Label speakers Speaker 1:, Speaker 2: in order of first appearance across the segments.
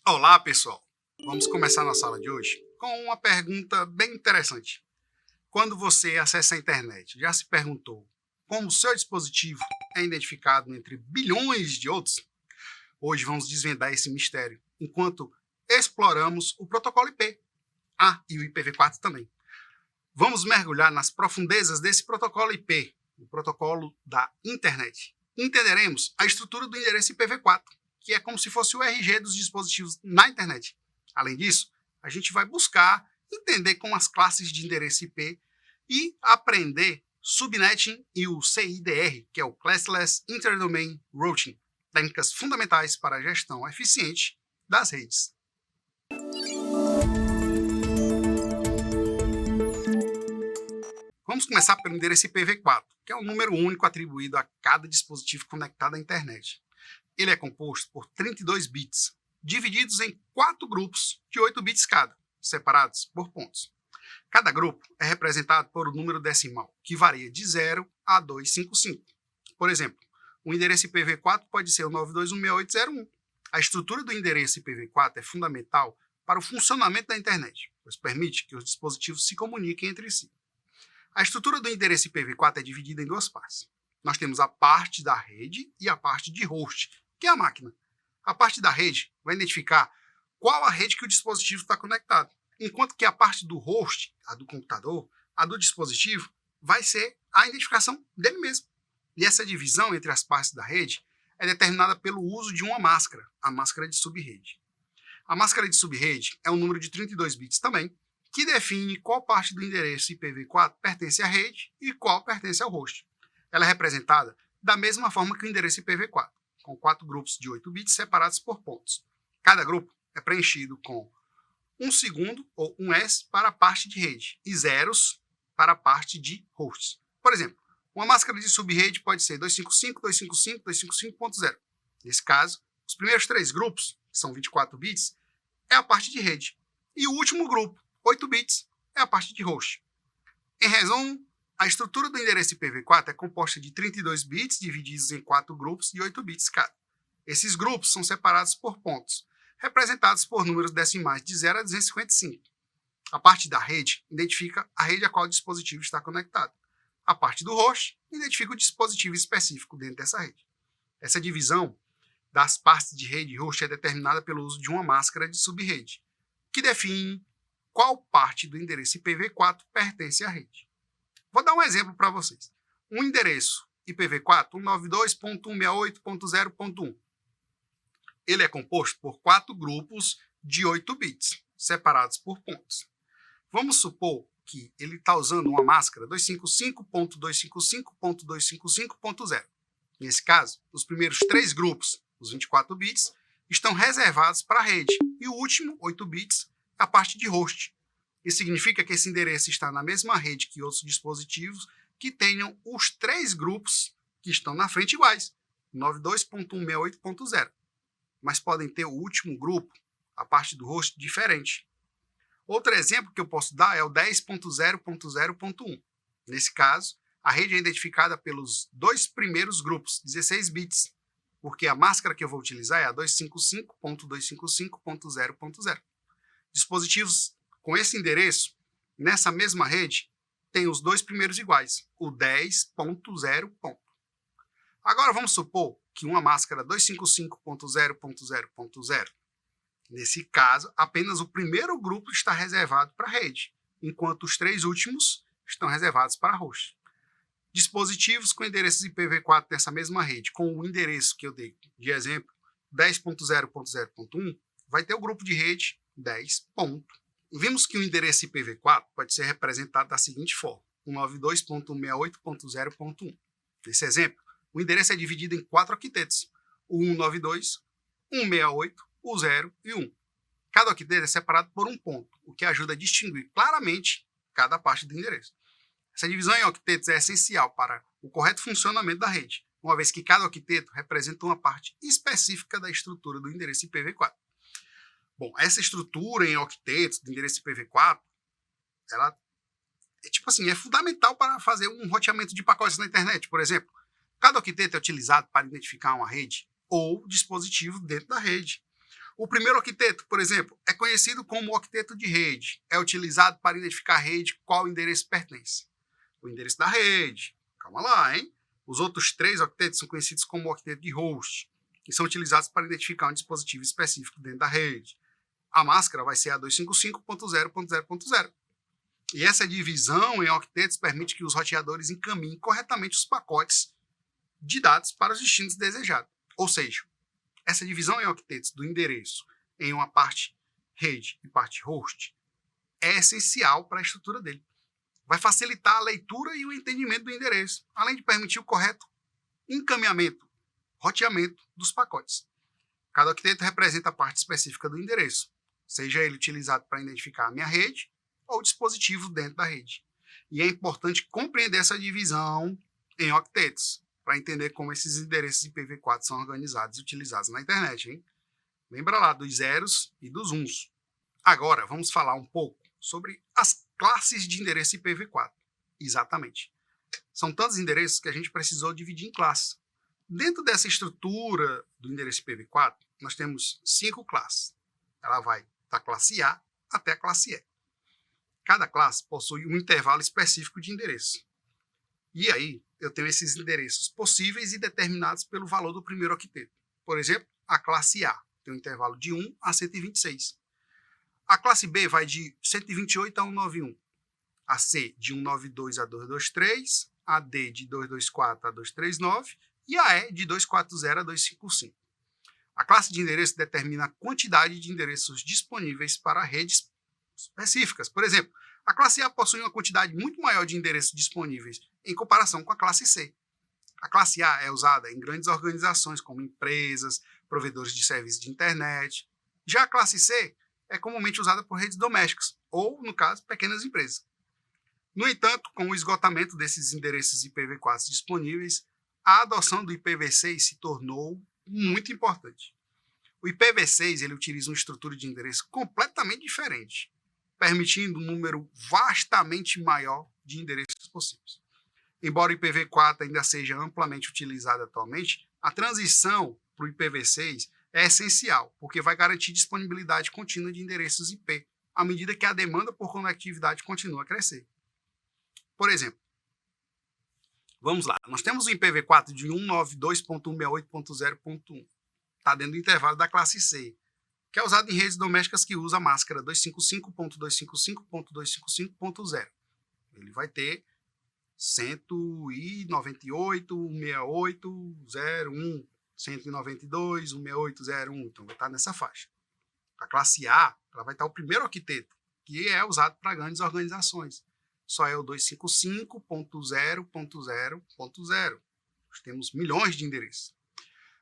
Speaker 1: Olá, pessoal! Vamos começar nossa aula de hoje com uma pergunta bem interessante. Quando você acessa a internet, já se perguntou como o seu dispositivo é identificado entre bilhões de outros? Hoje vamos desvendar esse mistério, enquanto exploramos o protocolo IP. E o IPv4 também. Vamos mergulhar nas profundezas desse protocolo IP, o protocolo da internet. Entenderemos a estrutura do endereço IPv4, que é como se fosse o RG dos dispositivos na internet. Além disso, a gente vai buscar entender como as classes de endereço IP e aprender subnetting e o CIDR, que é o Classless Interdomain Routing, técnicas fundamentais para a gestão eficiente das redes. Vamos começar pelo endereço IPv4, que é o número único atribuído a cada dispositivo conectado à internet. Ele é composto por 32 bits, divididos em 4 grupos de 8 bits cada, separados por pontos. Cada grupo é representado por um número decimal, que varia de 0 a 255. Por exemplo, o endereço IPv4 pode ser o 92.168.0.1. A estrutura do endereço IPv4 é fundamental para o funcionamento da internet, pois permite que os dispositivos se comuniquem entre si. A estrutura do endereço IPv4 é dividida em duas partes. Nós temos a parte da rede e a parte de host, que é a máquina. A parte da rede vai identificar qual a rede que o dispositivo está conectado, enquanto que a parte do host, a do computador, a do dispositivo, vai ser a identificação dele mesmo. E essa divisão entre as partes da rede é determinada pelo uso de uma máscara, a máscara de subrede. A máscara de subrede é um número de 32 bits também, que define qual parte do endereço IPv4 pertence à rede e qual pertence ao host. Ela é representada da mesma forma que o endereço IPv4, com 4 grupos de 8 bits separados por pontos. Cada grupo é preenchido com 1 segundo ou 1S para a parte de rede e zeros para a parte de hosts. Por exemplo, uma máscara de subrede pode ser 255, 255, 255.0. Nesse caso, os primeiros 3 grupos, que são 24 bits, é a parte de rede. E o último grupo, 8 bits, é a parte de host. Em resumo, a estrutura do endereço IPv4 é composta de 32 bits divididos em 4 grupos de 8 bits cada. Esses grupos são separados por pontos, representados por números decimais de 0 a 255. A parte da rede identifica a rede a qual o dispositivo está conectado. A parte do host identifica o dispositivo específico dentro dessa rede. Essa divisão das partes de rede e host é determinada pelo uso de uma máscara de subrede, que define qual parte do endereço IPv4 pertence à rede. Vou dar um exemplo para vocês. Um endereço IPv4 192.168.0.1. Ele é composto por 4 grupos de 8 bits, separados por pontos. Vamos supor que ele está usando uma máscara 255.255.255.0. Nesse caso, os primeiros 3 grupos, os 24 bits, estão reservados para a rede, e o último, 8 bits, é a parte de host. Isso significa que esse endereço está na mesma rede que outros dispositivos que tenham os 3 grupos que estão na frente iguais, 92.168.0. Mas podem ter o último grupo, a parte do host, diferente. Outro exemplo que eu posso dar é o 10.0.0.1. Nesse caso, a rede é identificada pelos 2 primeiros grupos, 16 bits, porque a máscara que eu vou utilizar é a 255.255.0.0. Dispositivos com esse endereço, nessa mesma rede, tem os 2 primeiros iguais, o 10.0. Agora vamos supor que uma máscara 255.0.0.0, nesse caso, apenas o primeiro grupo está reservado para a rede, enquanto os 3 últimos estão reservados para a host. Dispositivos com endereços IPv4 nessa mesma rede, com o endereço que eu dei de exemplo, 10.0.0.1, vai ter o grupo de rede 10. Vimos que o endereço IPv4 pode ser representado da seguinte forma, 192.168.0.1. Nesse exemplo, o endereço é dividido em 4 octetos, o 192, 168, o 0 e 1. Cada octeto é separado por um ponto, o que ajuda a distinguir claramente cada parte do endereço. Essa divisão em octetos é essencial para o correto funcionamento da rede, uma vez que cada octeto representa uma parte específica da estrutura do endereço IPv4. Bom, essa estrutura em octetos do endereço IPv4, ela é fundamental para fazer um roteamento de pacotes na internet, por exemplo. Cada octeto é utilizado para identificar uma rede ou dispositivo dentro da rede. O primeiro octeto, por exemplo, é conhecido como octeto de rede. É utilizado para identificar a rede qual endereço pertence. O endereço da rede. Calma lá, hein? Os outros 3 octetos são conhecidos como octeto de host, que são utilizados para identificar um dispositivo específico dentro da rede. A máscara vai ser a 255.0.0.0. E essa divisão em octetos permite que os roteadores encaminhem corretamente os pacotes de dados para os destinos desejados. Ou seja, essa divisão em octetos do endereço em uma parte rede e parte host é essencial para a estrutura dele. Vai facilitar a leitura e o entendimento do endereço, além de permitir o correto encaminhamento, roteamento dos pacotes. Cada octeto representa a parte específica do endereço, seja ele utilizado para identificar a minha rede ou dispositivo dentro da rede. E é importante compreender essa divisão em octetos, para entender como esses endereços IPv4 são organizados e utilizados na internet, hein? Lembra lá dos zeros e dos uns. Agora, vamos falar um pouco sobre as classes de endereço IPv4. Exatamente. São tantos endereços que a gente precisou dividir em classes. Dentro dessa estrutura do endereço IPv4, nós temos 5 classes. Ela vai da classe A até a classe E. Cada classe possui um intervalo específico de endereço. E aí, eu tenho esses endereços possíveis e determinados pelo valor do primeiro octeto. Por exemplo, a classe A tem um intervalo de 1 a 126. A classe B vai de 128 a 191. A C de 192 a 223. A D de 224 a 239. E a E de 240 a 255. A classe de endereço determina a quantidade de endereços disponíveis para redes específicas. Por exemplo, a classe A possui uma quantidade muito maior de endereços disponíveis em comparação com a classe C. A classe A é usada em grandes organizações como empresas, provedores de serviços de internet. Já a classe C é comumente usada por redes domésticas ou, no caso, pequenas empresas. No entanto, com o esgotamento desses endereços IPv4 disponíveis, a adoção do IPv6 se tornou muito importante. O IPv6 ele utiliza uma estrutura de endereço completamente diferente, permitindo um número vastamente maior de endereços possíveis. Embora o IPv4 ainda seja amplamente utilizado atualmente, a transição para o IPv6 é essencial, porque vai garantir disponibilidade contínua de endereços IP, à medida que a demanda por conectividade continua a crescer. Por exemplo, vamos lá, nós temos o IPv4 de 192.168.0.1, está dentro do intervalo da classe C, que é usado em redes domésticas que usa a máscara 255.255.255.0. Ele vai ter 198.168.101, 192.168.01, então vai estar nessa faixa. A classe A ela vai estar o primeiro octeto, que é usado para grandes organizações. Só é o 255.0.0.0. Nós temos milhões de endereços.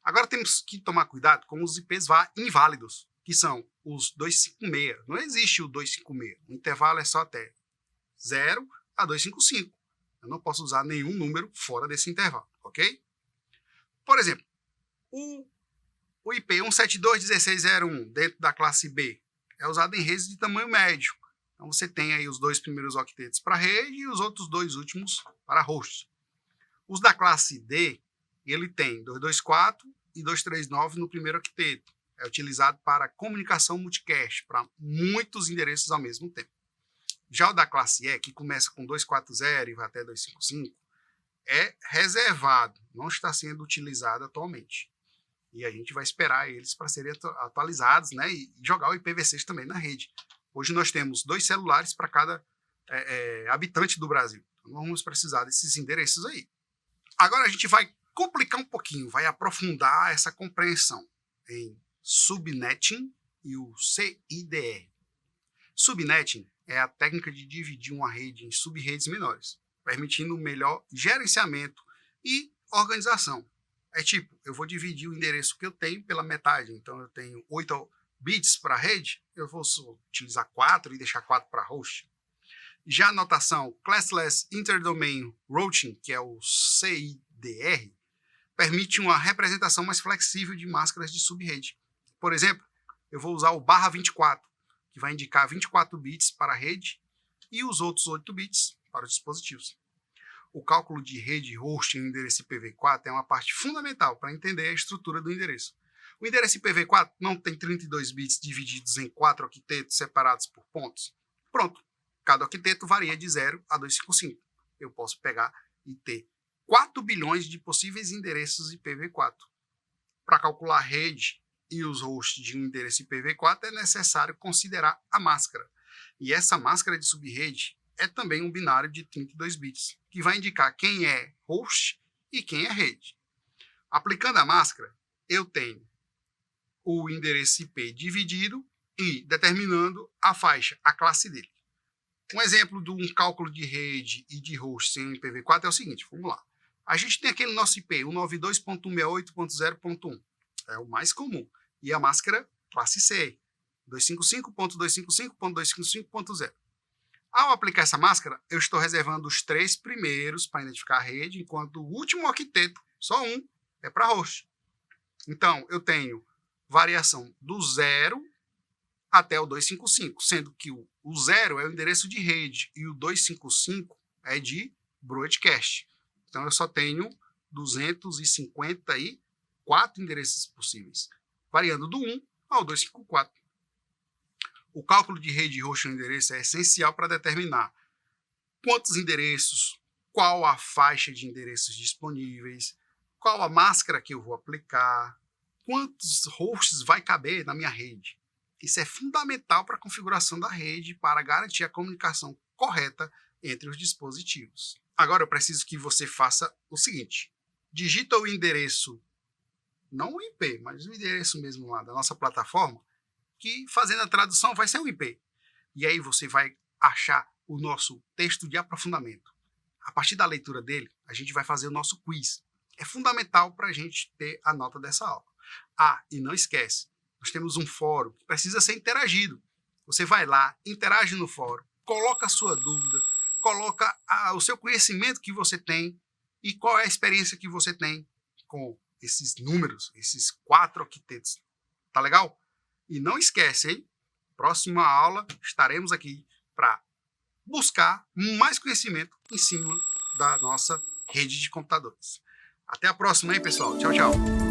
Speaker 1: Agora temos que tomar cuidado com os IPs inválidos, que são os 256. Não existe o 256. O intervalo é só até 0 a 255. Eu não posso usar nenhum número fora desse intervalo, ok? Por exemplo, o IP 172.16.01 dentro da classe B é usado em redes de tamanho médio. Então você tem aí os 2 primeiros octetos para rede e os outros 2 últimos para host. Os da classe D, ele tem 224 e 239 no primeiro octeto. É utilizado para comunicação multicast, para muitos endereços ao mesmo tempo. Já o da classe E, que começa com 240 e vai até 255, é reservado, não está sendo utilizado atualmente. E a gente vai esperar eles para serem atualizados, né, e jogar o IPv6 também na rede. Hoje nós temos 2 celulares para cada habitante do Brasil. Então vamos precisar desses endereços aí. Agora a gente vai complicar um pouquinho, vai aprofundar essa compreensão em subnetting e o CIDR. Subnetting é a técnica de dividir uma rede em sub-redes menores, permitindo um melhor gerenciamento e organização. É tipo, eu vou dividir o endereço que eu tenho pela metade, então eu tenho 8 bits para a rede, eu vou utilizar 4 e deixar 4 para host. Já a notação Classless Interdomain Routing, que é o CIDR, permite uma representação mais flexível de máscaras de subrede. Por exemplo, eu vou usar o /24, que vai indicar 24 bits para a rede e os outros 8 bits para os dispositivos. O cálculo de rede host em endereço IPv4 é uma parte fundamental para entender a estrutura do endereço. O endereço IPv4 não tem 32 bits divididos em 4 octetos separados por pontos? Pronto, cada octeto varia de 0 a 255. Eu posso pegar e ter 4 bilhões de possíveis endereços IPv4. Para calcular a rede e os hosts de um endereço IPv4 é necessário considerar a máscara. E essa máscara de subrede é também um binário de 32 bits, que vai indicar quem é host e quem é rede. Aplicando a máscara, eu tenho o endereço IP dividido e determinando a faixa, a classe dele. Um exemplo de um cálculo de rede e de host em IPv4 é o seguinte, vamos lá. A gente tem aquele nosso IP, 192.168.0.1, é o mais comum, e a máscara classe C, 255.255.255.0. Ao aplicar essa máscara, eu estou reservando os 3 primeiros para identificar a rede, enquanto o último octeto, só um, é para host. Então, eu tenho variação do 0 até o 255, sendo que o 0 é o endereço de rede e o 255 é de broadcast. Então, eu só tenho 254 endereços possíveis, variando do 1 ao 254. O cálculo de rede e host no endereço é essencial para determinar quantos endereços, qual a faixa de endereços disponíveis, qual a máscara que eu vou aplicar, quantos hosts vai caber na minha rede. Isso é fundamental para a configuração da rede para garantir a comunicação correta entre os dispositivos. Agora eu preciso que você faça o seguinte: digita o endereço, não o IP, mas o endereço mesmo lá da nossa plataforma, que fazendo a tradução vai ser um IP. E aí você vai achar o nosso texto de aprofundamento. A partir da leitura dele, a gente vai fazer o nosso quiz. É fundamental para a gente ter a nota dessa aula. Ah, e não esquece, nós temos um fórum que precisa ser interagido. Você vai lá, interage no fórum, coloca a sua dúvida, coloca o seu conhecimento que você tem e qual é a experiência que você tem com esses números, esses 4 octetos. Tá legal? E não esquece, hein? Próxima aula estaremos aqui para buscar mais conhecimento em cima da nossa rede de computadores. Até a próxima, hein, pessoal? Tchau, tchau.